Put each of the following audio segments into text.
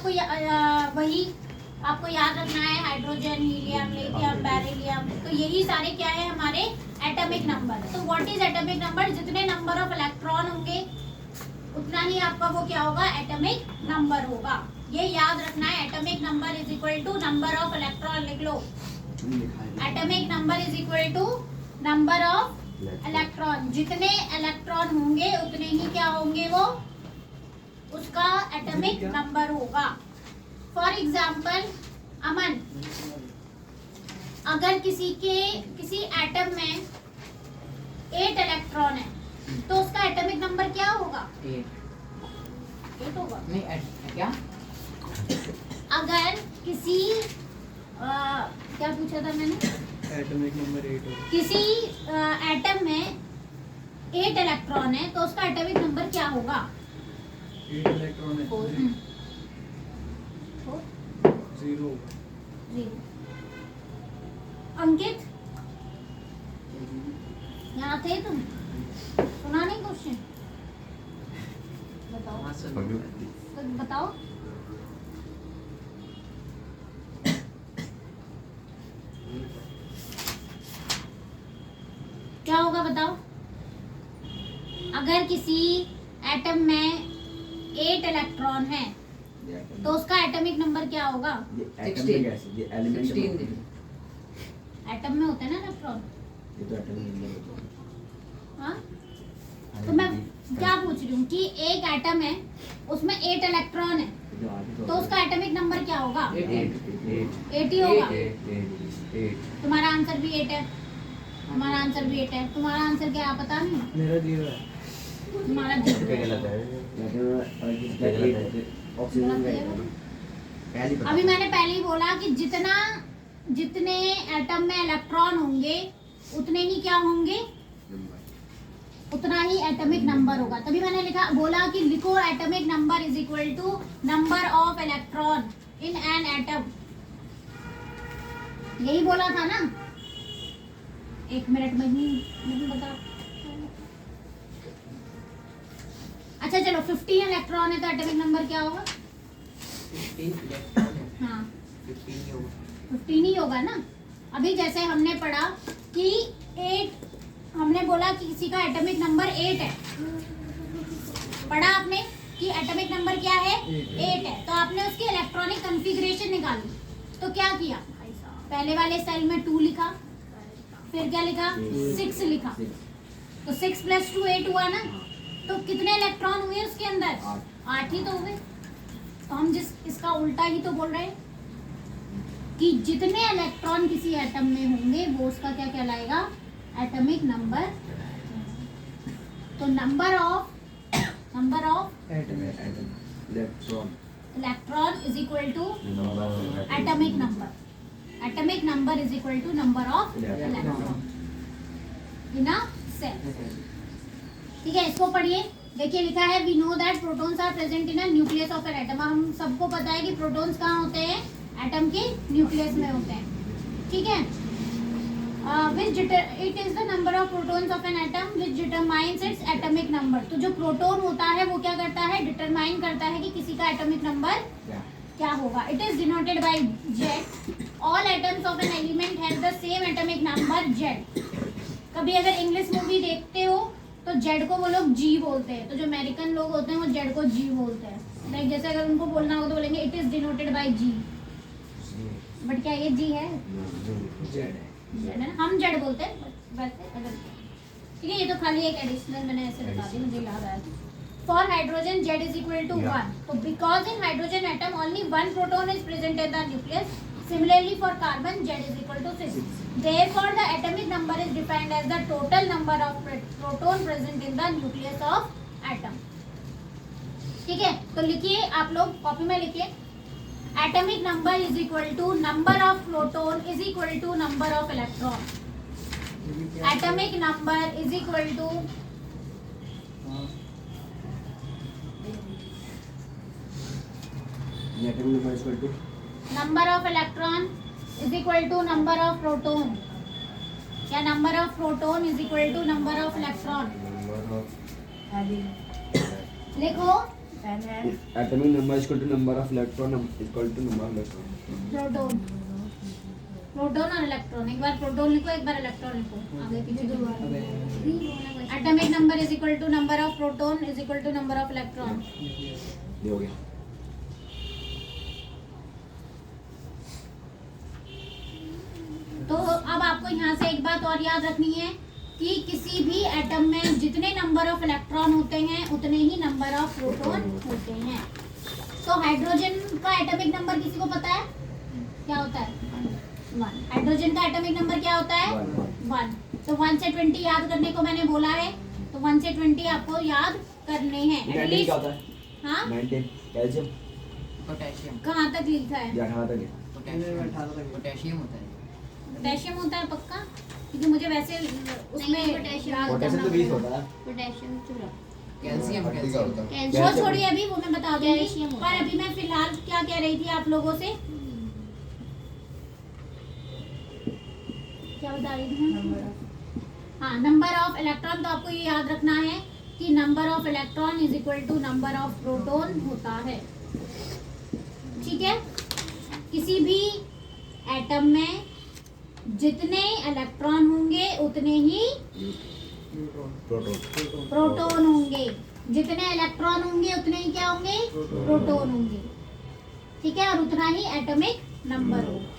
वही आपको याद रखना है, हाइड्रोजन, हीलियम, लिथियम, बेरिलियम, तो यही सारे क्या है हमारे एटॉमिक नंबर। तो व्हाट इज एटॉमिक नंबर? जितने नंबर ऑफ इलेक्ट्रॉन होंगे उतना ही आपका वो क्या होगा, एटॉमिक नंबर होगा। ये याद रखना है, atomic number is equal to number of electron. लिख लो, atomic number is equal to number of electron. जितने इलेक्ट्रॉन होंगे उतने ही क्या होंगे, वो उसका एटॉमिक नंबर होगा। फॉर एग्जाम्पल अमन, अगर किसी एटम में 8 इलेक्ट्रॉन है तो उसका एटॉमिक नंबर क्या होगा? 8 होगा। नहीं क्या? अगर किसी क्या पूछा था मैंने? एटॉमिक नंबर 8 होगा। किसी एटम में 8 इलेक्ट्रॉन है तो उसका एटॉमिक नंबर क्या होगा? 8 इलेक्ट्रॉन है, 0 होगा। 0। अंकित, यहाँ थे तुम? सुना नहीं क्वेश्चन? बताओ बताओ। क्या होगा बताओ? अगर किसी एटम में 8 इलेक्ट्रॉन है तो उसका एटॉमिक नंबर क्या होगा? 16। एटम में होते हैं ना इलेक्ट्रॉन। ये तो एटॉमिक नंबर होता हाँ, तो मैं क्या पूछ रही हूँ कि एक एटम है उसमें 8 इलेक्ट्रॉन है तो उसका एटॉमिक नंबर क्या होगा? 8 ही होगा। तुम्हारा आंसर भी 8 है, तुम्हारा आंसर भी 8 है। तुम्हारा आंसर क्या है पता नहीं? है। मेरा 0 है। तुम्हारा 0 है। अभी मैंने पहले ही बोला कि जितने एटम में इलेक्ट्रॉन होंगे उतने ही क्या होंगे, उतना ही एटॉमिक नंबर होगा। तभी मैंने बोला कि लिखो atomic number is equal to number of electron in an atom. यही बोला था ना? 1 मिनट में ही नहीं बता। अच्छा चलो, 15 इलेक्ट्रॉन है तो एटॉमिक नंबर क्या होगा? 15 इलेक्ट्रॉन है। हाँ 15 ही होगा। 15 ही होगा ना। अभी जैसे हमने पढ़ा कि 8, हमने बोला कि किसी का एटॉमिक नंबर 8 है। पढ़ा आपने कि एटॉमिक नंबर क्या है? 8 है। तो आपने उसकी इलेक्ट्रॉनिक कॉन्फ़िगरेशन निकाली। तो क्या किया? पहले वाले सेल में 2 लिखा, फिर क्या लिखा? 6 लिखा। तो 6 + 2 8 हुआ ना। तो कितने इलेक्ट्रॉन हुए उसके अंदर? 8 ही तो हुए। तो हम इसका उल्टा ही तो बोल रहे हैं कि जितने इलेक्ट्रॉन किसी एटम में होंगे वो उसका क्या कहलाएगा? Atomic number. तो number of electron is equal to atomic number. Atomic number is equal to number of electron in a cell. ठीक है, इसको पढ़िए। देखिए लिखा है we know that protons are present in a nucleus of an atom. हम सबको पता है कि प्रोटॉन्स कहाँ होते हैं? एटम के न्यूक्लियस में होते हैं। ठीक है, it is the number of protons of an atom which determines its atomic number. तो जो प्रोटॉन होता है वो क्या करता है? डिटरमाइन करता है कि किसी का एटॉमिक नंबर क्या होगा। It is denoted by Z। All atoms of an element have the same atomic number Z। कभी अगर इंग्लिश मूवी देखते हो तो Z को वो लोग G बोलते हैं। तो जो अमेरिकन लोग होते हैं वो Z को G बोलते हैं। लाइक जैसे अगर उनको बोलना हो तो बोलेंगे it is denoted by G। But क्या ये G है? Z है ना, हम Z बोलते हैं वैसे अगर। ठीक है, ये तो खाली एक एडिशनल मैंने ऐसे बता दी, मुझे याद आया। For hydrogen Z is equal to 1। तो because in hydrogen atom only 1 proton is present in the nucleus. Similarly for carbon Z is equal to 6. Therefore the atomic number is defined as the total number of proton present in the nucleus of atom. ठीक है, तो लिखिए आप लोग copy में लिखिए atomic number is equal to number of proton is equal to number of electron. Atomic number is equal to number of electron is equal to number of proton. क्या number of proton is equal to number of electron. लिखो Atomic number is equal to number of electron equal to number of electron. Proton proton और electron, एक बार proton लिखो एक बार electron लिखो, आगे पीछे दो बार। Atomic number is equal to number of proton is equal to number of electron. ये हो गया। तो अब आपको यहाँ से एक बात और याद रखनी है कि किसी भी एटम में जितने नंबर ऑफ इलेक्ट्रॉन होते हैं उतने ही नंबर ऑफ प्रोटॉन होते हैं। तो हाइड्रोजन का एटॉमिक नंबर किसी को पता है क्या होता है? 1। हाइड्रोजन का एटॉमिक नंबर क्या होता है? 1। तो 1 से 20 याद करने को मैंने बोला है, तो 1 से 20 आपको याद करने हैं एटलीस्ट। क्या होता है? हाँ 19 कैल्शियम। पोटेशियम कहाँ तक लिखा है? या 18 तक है। पोटेशियम होता है। पोटेशियम होता है पक्का? क्योंकि मुझे वैसे उसमें याद पोटेशियम तो 20 होता है। पोटेशियम चूरा कैल्शियम वो छोड़िए, अभी वो मैं बता दूंगी, पर अभी मैं फिलहाल क्या कह रही थी आप लोगों से, क्या बता रही थी मैं? हाँ, नंबर ऑफ इलेक्ट्रॉन। तो आपको ये याद रखना है कि number of electron is equal to number of proton होता है। ठीक है, किसी भी एटम में जितने इलेक्ट्रॉन होंगे उतने ही प्रोटॉन होंगे, जितने इलेक्ट्रॉन होंगे उतने ही क्या होंगे? प्रोटॉन होंगे। ठीक है, और उतना ही एटॉमिक नंबर होगा।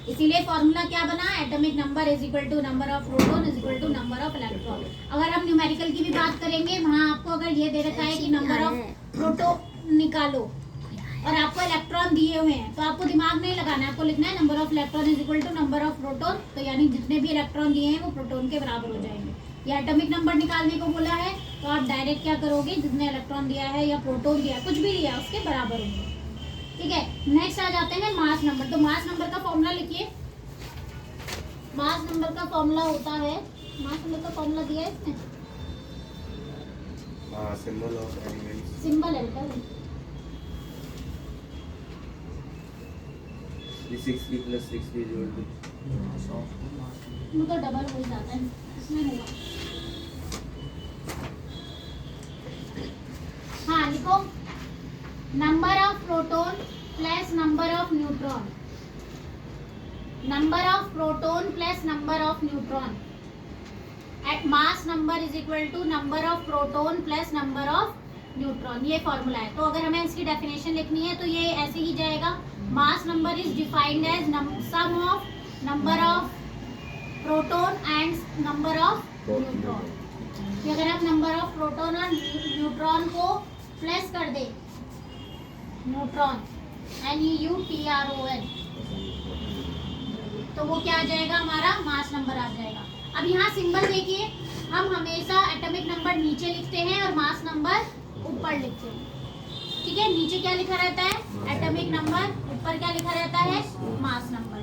इसीलिए फॉर्मूला क्या बना? Atomic number is equal to number of proton is equal to number of electron. अगर हम न्यूमेरिकल की भी बात करेंगे, वहाँ आपको अगर ये दे रखा है कि नंबर ऑफ प्रोटॉन निकालो और आपको इलेक्ट्रॉन दिए हुए हैं, तो आपको दिमाग नहीं लगाना है, आपको लिखना है number of electron is equal to number of proton. तो यानी जितने भी इलेक्ट्रॉन दिए हैं वो प्रोटॉन के बराबर हो जाएंगे। या एटॉमिक नंबर निकालने को बोला है तो आप डायरेक्ट क्या करोगे? जितने इलेक्ट्रॉन दिया है या प्रोटॉन दिया है, कुछ भी दिया है, उसके बराबर होंगे। ठीक है, नेक्स्ट आ जाते हैं मास नंबर। तो मास नंबर का फॉर्मूला लिखिए। मास नंबर का फॉर्मूला होता है, मास नंबर का फॉर्मूला दिया है इसमें, सिंबल ऑफ एलिमेंट्स। सिंबल है बेटा, 6 plus 6 is equal to वो तो डबल हो जाता है इसमें होगा। हाँ लिखो, number of proton plus number of neutron, number of proton plus number of neutron at mass number is equal to number of proton plus number of neutron. ये फॉर्मूला है। तो अगर हमें इसकी डेफिनेशन लिखनी है तो ये ऐसे ही जाएगा, mass number is defined as sum of number of proton and number of neutron. कि अगर हम नंबर ऑफ प्रोटॉन और न्यूट्रॉन को प्लस कर दे, न्यूट्रॉन NEUTRON, तो वो क्या आ जाएगा? हमारा मास नंबर आ जाएगा। अब यहाँ सिंबल देखिए, हम हमेशा एटॉमिक नंबर नीचे लिखते हैं और मास नंबर ऊपर लिखते हैं। ठीक है, नीचे क्या लिखा रहता है? एटॉमिक नंबर, ऊपर क्या लिखा रहता है? Mass number.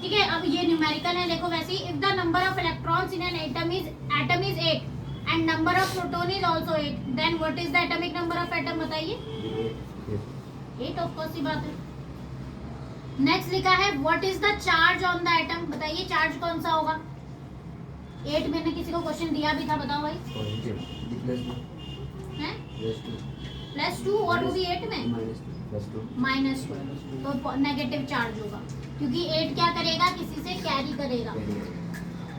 ठीक है, अब ये न्यूमेरिकल है, देखो वैसे ही, if the number of electrons in an atom is 8 and number of proton is also 8, then what is the atomic number of atom? बताइए। 8 ऑफ कोर्स ही बात है। नेक्स्ट लिखा है what is the charge on the atom? बताइए charge कौन सा होगा? 8 मैंने किसी को क्वेश्चन दिया भी था, बताओ भाई। हैं? +2 और वो भी 8 में -2, तो नेगेटिव चार्ज होगा, क्योंकि 8 क्या करेगा? किसी से कैरी करेगा,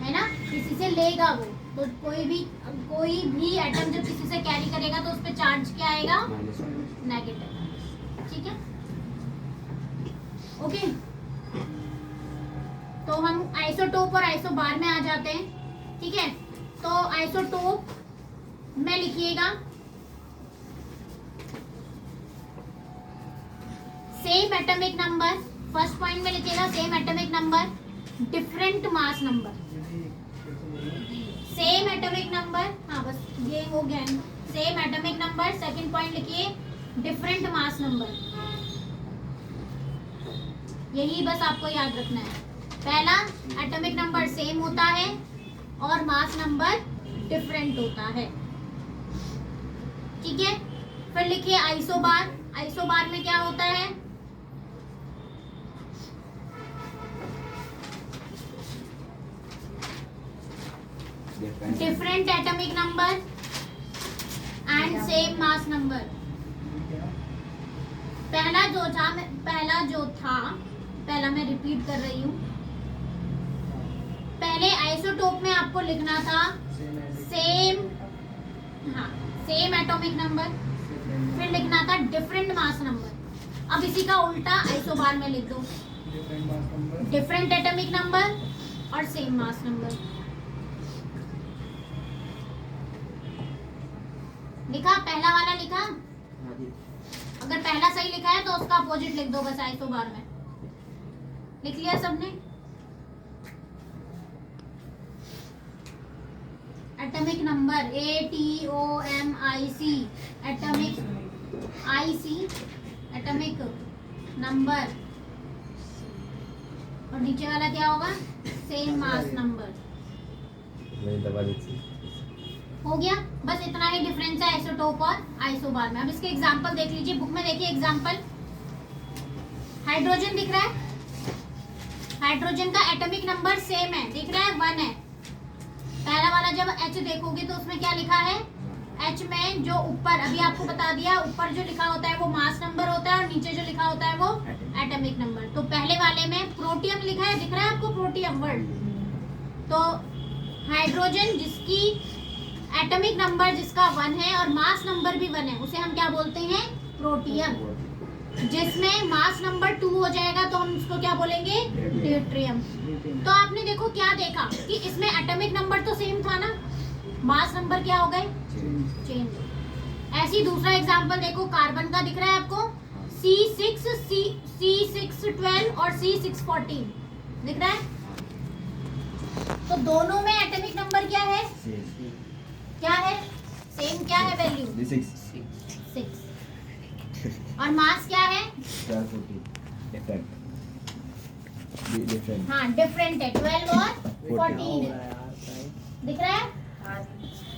है ना, किसी से लेगा वो। तो कोई भी एटम जब किसी से कैरी करेगा तो उस पर चार्ज क्या आएगा? नेगेटिव। ठीक है, ओके। तो हम आइसोटोप और आइसोबार में आ जाते हैं। ठीक है, तो आइसोटोप में लिखिएगा same atomic number, first point में लिखिएगा same atomic number, different mass number. Same atomic number, हाँ बस ये हो गया। Same atomic number, second point लिखिए डिफरेंट मास नंबर। यही बस आपको याद रखना है। पहला, एटॉमिक नंबर सेम होता है और मास नंबर डिफरेंट होता है। ठीक है, फिर लिखिए आइसोबार। आइसोबार में क्या होता है? Different atomic number and same mass number. पहला मैं रिपीट कर रही हूँ। पहले आइसोटोप में आपको लिखना था सेम एटॉमिक नंबर, फिर लिखना था डिफरेंट मास नंबर। अब इसी का उल्टा आइसोबार में लिख दो, डिफरेंट एटॉमिक नंबर और सेम मास नंबर। लिखा? पहला वाला लिखा? अगर पहला सही लिखा है तो उसका अपोजिट लिख दो बस आइसोबार में। लिख लिया सबने? Atomic number ATOMIC, atomic number, और नीचे वाला क्या होगा? Same mass number. हो गया? बस इतना ही डिफरेंस है आइसोटोप और आइसोबार में। अब इसके एग्जांपल देख लीजिए, बुक में देखिए एग्जांपल। हाइड्रोजन दिख रहा है, हाइड्रोजन का एटॉमिक नंबर सेम है, दिख रहा है 1 है। पहला वाला जब H देखोगे तो उसमें क्या लिखा है? H में जो ऊपर अभी आपको बता दिया, ऊपर जो लिखा होता है वो मास नंबर होता है और नीचे जो लिखा होता है वो एटॉमिक नंबर। तो पहले वाले में प्रोटियम लिखा है, दिख रहा है आपको प्रोटियम वर्ड? तो हाइड्रोजन जिसकी एटॉमिक नंबर जिसका 1 है और मास नंबर भी 1 है, उसे हम क्या बोलते हैं? प्रोटियम। जिसमें मास नंबर 2 हो जाएगा तो हम उसको क्या बोलेंगे? ड्यूट्रियम। तो आपने देखो क्या देखा कि इसमें एटॉमिक नंबर तो सेम था ना, मास नंबर क्या हो गए? चेंज। ऐसी दूसरा एग्जांपल देखो, कार्बन का दिख रहा है आपको C6, C612 और C614 दिख रहा है? तो दोनों में एटॉमिक नंबर क्या है? क्या है? सेम क्या है वैल्यू? 6। और मास क्या है? हाँ डिफरेंट है, 12 और 14 है। दिख रहा है?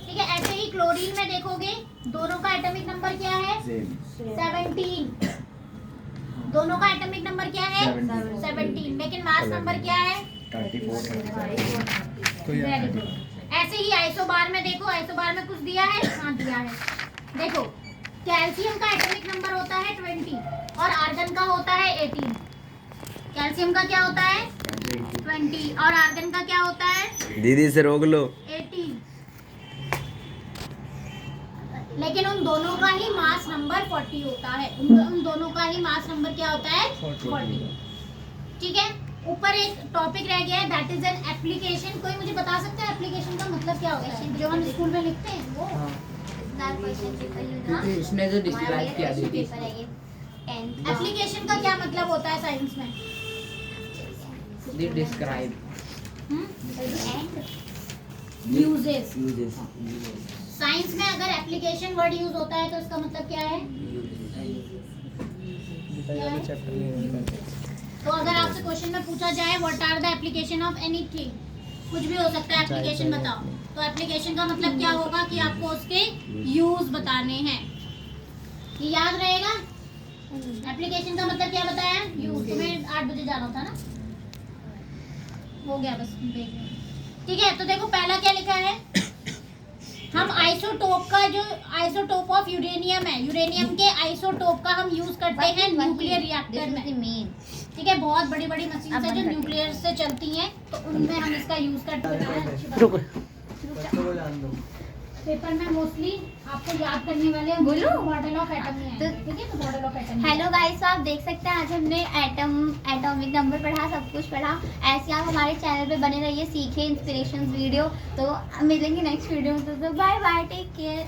ठीक है। ऐसे ही क्लोरीन में देखोगे दोनों का एटॉमिक नंबर क्या है? 17। दोनों का एटॉमिक नंबर क्या है? 17, लेकिन मास नंबर क्या है? 34। Very good. ऐसे ही आइसोबार में देखो, आइसोबार में कुछ दिया है? हाँ दिया है। देखो कैल्शियम का एटॉमिक नंबर होता है 20 और आर्गन का होता है 18। कैल्शियम का क्या होता है? 20 और आर्गन का क्या होता है? दीदी से रोक लो। 18। लेकिन उन दोनों का ही मास नंबर 40 होता है। उन दोनों का ही मास नंबर क्या होता है? 40। ठीक है। ऊपर एक टॉपिक रह गया है, दैट इज एन एप्लीकेशन। कोई मुझे बता सकता है एप्लीकेशन का मतलब क्या होता है? जो हम स्कूल में लिखते हैं वो? इसने जो डिस्क्राइब किया दीदी, एप्लीकेशन का क्या मतलब होता है साइंस में? Describe uses. साइंस में अगर एप्लीकेशन वर्ड यूज होता है तो इसका मतलब क्या है? तो अगर आपसे क्वेश्चन में पूछा जाए what are the application of anything, कुछ भी हो सकता है, एप्लीकेशन बताओ, तो एप्लीकेशन का मतलब क्या होगा कि आपको उसके यूज बताने हैं। ये याद रहेगा? एप्लीकेशन का मतलब क्या बताया? यूज। तुम्हें 8 बजे जाना था ना? हो गया बस देख लो। ठीक है। तो देखो पहला क्या लिखा है? हम आइसोटोप का जो आइसोटोप ऑफ यूरेनियम है, यूरेनियम के आइसोटोप का हम यूज करते हैं न्यूक्लियर रिएक्टर में। ठीक है। बहुत बड़ी बड़ी मशीन है जो न्यूक्लियर से चलती हैं, तो उनमें हम इसका यूज करते हैं। पेपर में मोस्टली आपको याद करने वाले मॉडल ऑफ एटम है। ठीक है। तो model of atom. Hello guys, तो आप देख सकते हैं आज हमने एटॉमिक नंबर पढ़ा, सब कुछ पढ़ा। ऐसे आप हमारे चैनल पे बने रहिए, सीखे इंस्पिरेशंस वीडियो। तो मिलेंगे नेक्स्ट वीडियो में। तो बाय बाय, टेक केयर।